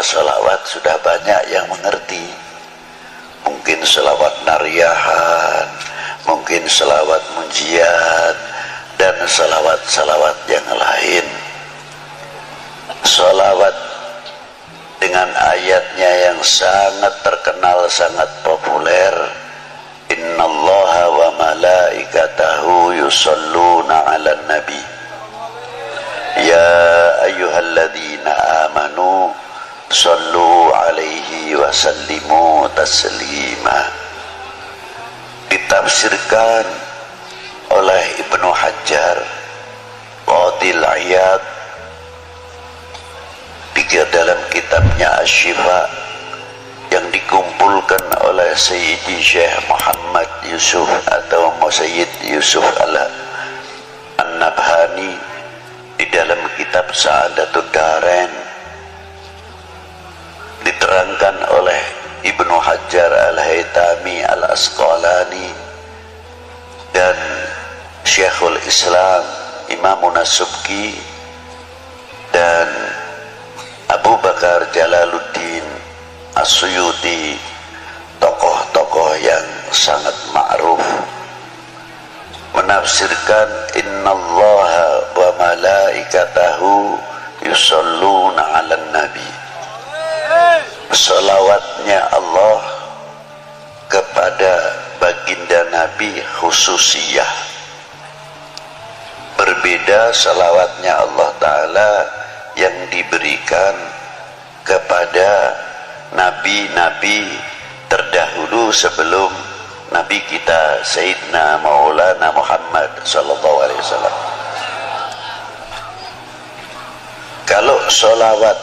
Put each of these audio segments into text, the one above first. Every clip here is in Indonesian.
salawat sudah banyak yang mengerti. Mungkin salawat nariyahan, mungkin salawat munjiat, dan salawat-salawat yang lain. Salawat dengan ayatnya yang sangat terkenal, sangat populer, innallaha wa malaikatahu yusalluna 'alan nabi ya ayyuhalladzina amanu sallu alaihi wa sallimu taslima. Ditafsirkan oleh Ibnu Hajar Qadil Iyad dalam kitabnya Asy-Syifa yang dikumpulkan oleh Sayyidi Syekh Muhammad Yusuf atau Sayyid Yusuf An-Nabhani di dalam kitab Sa'adatud Darain. Diterangkan oleh Ibnu Hajar Al-Haytami Al-Asqalani dan Syekhul Islam Imamun As-Subki dan Abu Bakar Jalaluddin As-Suyuti, tokoh-tokoh yang sangat ma'ruf, menafsirkan innallaha wa malaikatahu yusalluna 'alan nabi. Salawatnya Allah kepada baginda Nabi khususiyah, berbeda salawatnya Allah Ta'ala yang diberikan kepada nabi-nabi terdahulu sebelum Nabi kita Sayyidina Maulana Muhammad sallallahu alaihi wasallam. Kalau salawat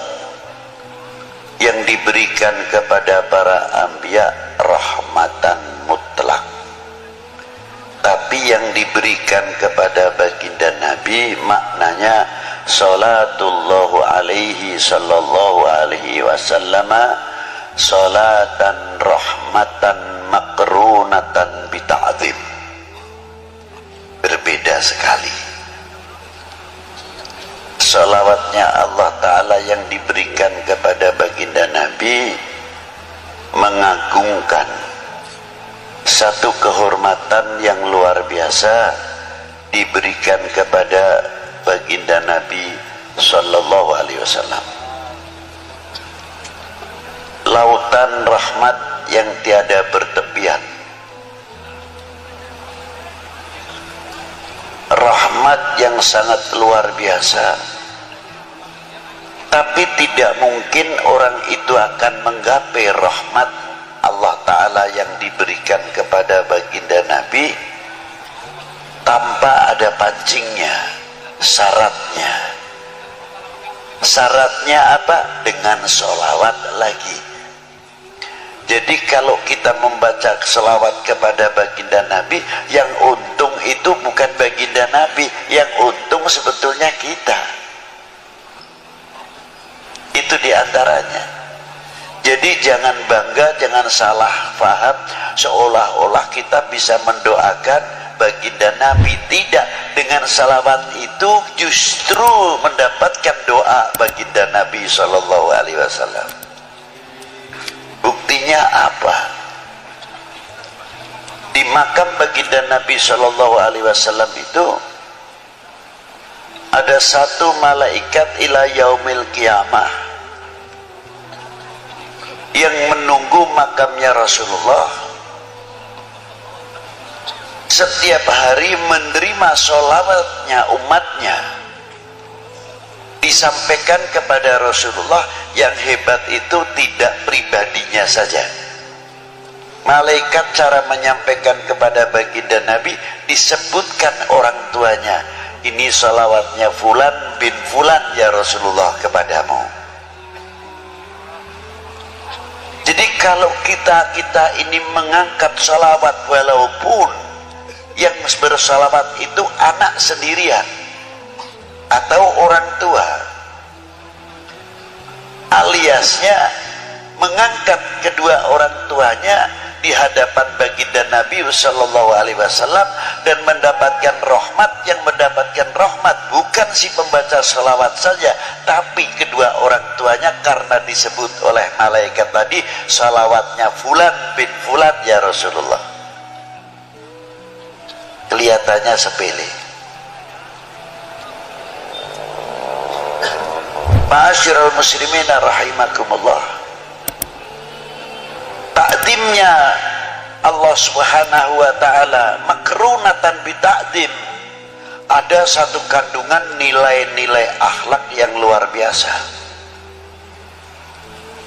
yang diberikan kepada para anbiya rahmatan mutlak, tapi yang diberikan kepada baginda Nabi maknanya salatullahu alaihi sallallahu alaihi wasallama salatan rahmatan makrunatan bita'zim. Berbeda sekali. Salawatnya Allah Ta'ala yang diberikan kepada baginda Nabi mengagungkan satu kehormatan yang luar biasa diberikan kepada baginda Nabi sallallahu alaihi wasallam. Lautan rahmat yang tiada bertepian, rahmat yang sangat luar biasa, tapi tidak mungkin orang itu akan menggapai rahmat Allah Ta'ala yang diberikan kepada baginda Nabi tanpa ada pancingnya, syaratnya. Syaratnya apa? Dengan sholawat lagi. Jadi kalau kita membaca selawat kepada baginda Nabi, yang untung itu bukan baginda Nabi, yang untung sebetulnya kita. Itu diantaranya. Jadi jangan bangga, jangan salah faham seolah-olah kita bisa mendoakan baginda Nabi. Tidak, dengan salawat itu justru mendapatkan doa baginda Nabi sallallahu alaihi wasallam. Buktinya apa? Di makam baginda Nabi sallallahu alaihi wasallam itu ada satu malaikat ila yaumil qiyamah yang menunggu makamnya Rasulullah, setiap hari menerima sholawatnya umatnya, disampaikan kepada Rasulullah. Yang hebat itu tidak pribadinya saja, malaikat cara menyampaikan kepada baginda Nabi disebutkan orang tuanya, ini sholawatnya fulan bin fulan ya Rasulullah kepadamu. Jadi kalau kita ini mengangkat sholawat, walaupun yang bersalawat itu anak sendirian atau orang tua, aliasnya mengangkat kedua orang tuanya di hadapan baginda Nabi sallallahu alaihi wasallam dan mendapatkan rahmat. Yang mendapatkan rahmat bukan si pembaca salawat saja, tapi kedua kedua orang tuanya karena disebut oleh malaikat tadi salawatnya fulan bin fulan ya Rasulullah. Kelihatannya sepele. Ma'asyiral muslimin rahimakumullah, takdimnya Allah subhanahu wa ta'ala makrunatan bita'dim, ada satu kandungan nilai-nilai akhlak yang luar biasa.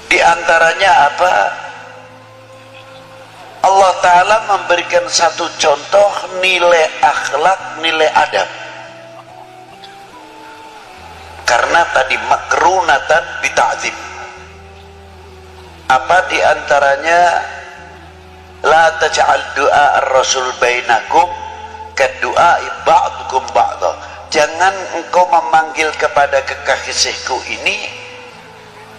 Di antaranya apa? Allah ta'ala memberikan satu contoh nilai akhlak, nilai adab. Karena tadi makrunatan bita'dzim. Apa di antaranya? La taj'al du'a ar-rasul bainakum kadu'a ba'dukum ba'da. Jangan engkau memanggil kepada kekasihku ini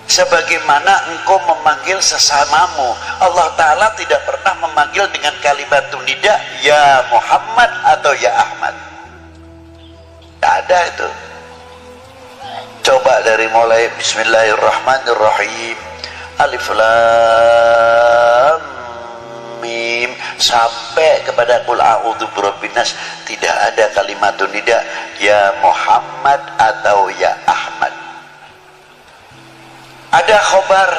sebagaimana engkau memanggil sesamamu. Allah Ta'ala tidak pernah memanggil dengan kalimat nida ya Muhammad atau ya Ahmad. Tidak ada itu. Coba dari mulai Bismillahirrahmanirrahim, Alif Lam Mim sampai kepada Qul a'udzu birabbin nas, tidak ada kalimat nida ya Muhammad atau ya Ahmad. Ada khobar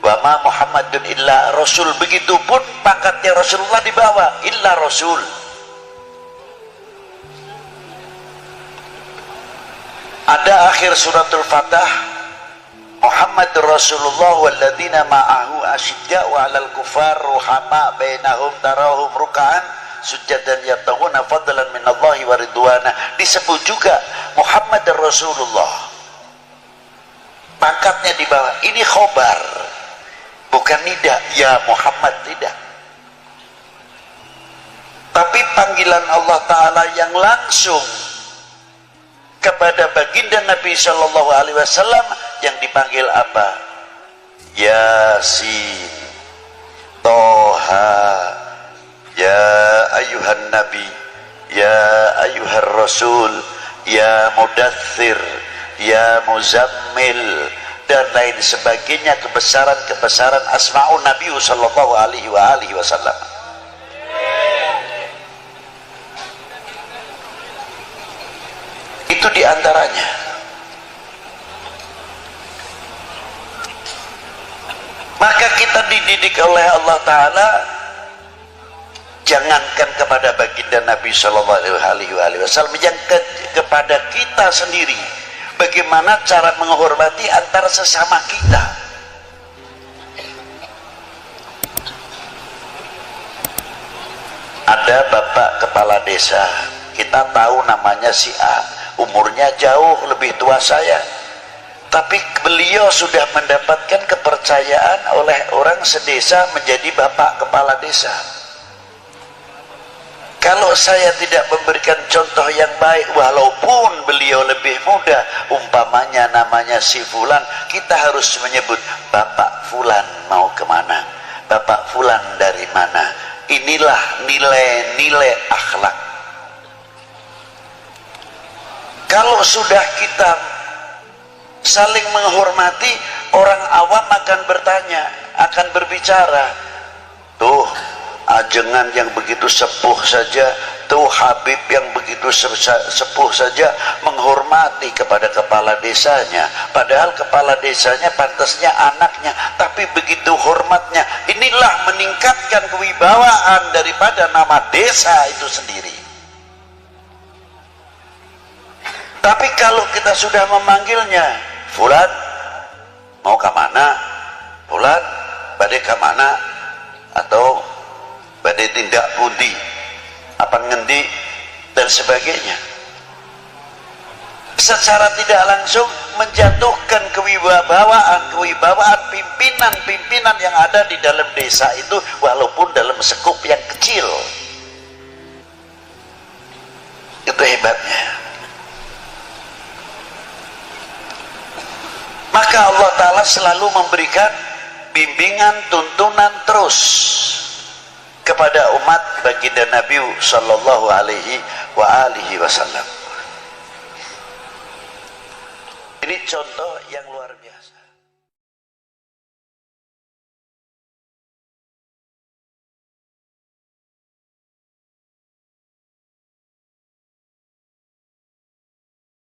wa ma Muhammadun illa rasul, begitupun pangkatnya Rasulullah di bawah illa rasul. Ada akhir suratul Fatah Muhammad Rasulullah walladzina ma'ahu asyidda'u 'alal kuffar ruhama bainahum tarahum ruk'an sujadan yabtaghuna fadlan minallahi wa ridwana. Disebut juga Muhammad Rasulullah, pangkatnya di bawah. Ini khobar, bukan nida ya Muhammad, tidak. Tapi panggilan Allah Ta'ala yang langsung kepada baginda Nabi Shallallahu Alaihi Wasallam yang dipanggil apa? Yasin, Toha, ya ayuhan Nabi, ya ayuhan Rasul, ya Mudaththir, ya Muzammil, dan lain sebagainya, kebesaran-kebesaran asma'un Nabi Shallallahu Alaihi Wasallam. Itu diantaranya. Maka kita dididik oleh Allah Ta'ala, jangankan kepada baginda Nabi Shallallahu Alaihi Wasallam, yang kepada kita sendiri, bagaimana cara menghormati antara sesama kita. Ada bapak kepala desa, kita tahu namanya si A, umurnya jauh lebih tua saya, tapi beliau sudah mendapatkan kepercayaan oleh orang sedesa menjadi bapak kepala desa. Kalau saya tidak memberikan contoh yang baik, walaupun beliau lebih muda, umpamanya namanya si Fulan, kita harus menyebut Bapak Fulan mau kemana, Bapak Fulan dari mana. Inilah nilai-nilai akhlak. Kalau sudah kita saling menghormati, orang awam akan bertanya, akan berbicara, tuh ajengan yang begitu sepuh saja, tuh Habib yang begitu sepuh saja menghormati kepada kepala desanya, padahal kepala desanya pantasnya anaknya, tapi begitu hormatnya. Inilah meningkatkan kewibawaan daripada nama desa itu sendiri. Tapi kalau kita sudah memanggilnya, Fulan mau ke mana, Fulan badai ke mana, atau badai tindak pundi, apa ngendi, dan sebagainya, secara tidak langsung menjatuhkan kewibawaan pimpinan-pimpinan yang ada di dalam desa itu, walaupun dalam sekup yang kecil. Itu hebatnya. Maka Allah Ta'ala selalu memberikan bimbingan, tuntunan terus kepada umat baginda Nabi Sallallahu Alaihi Wasallam. Ini contoh yang luar biasa.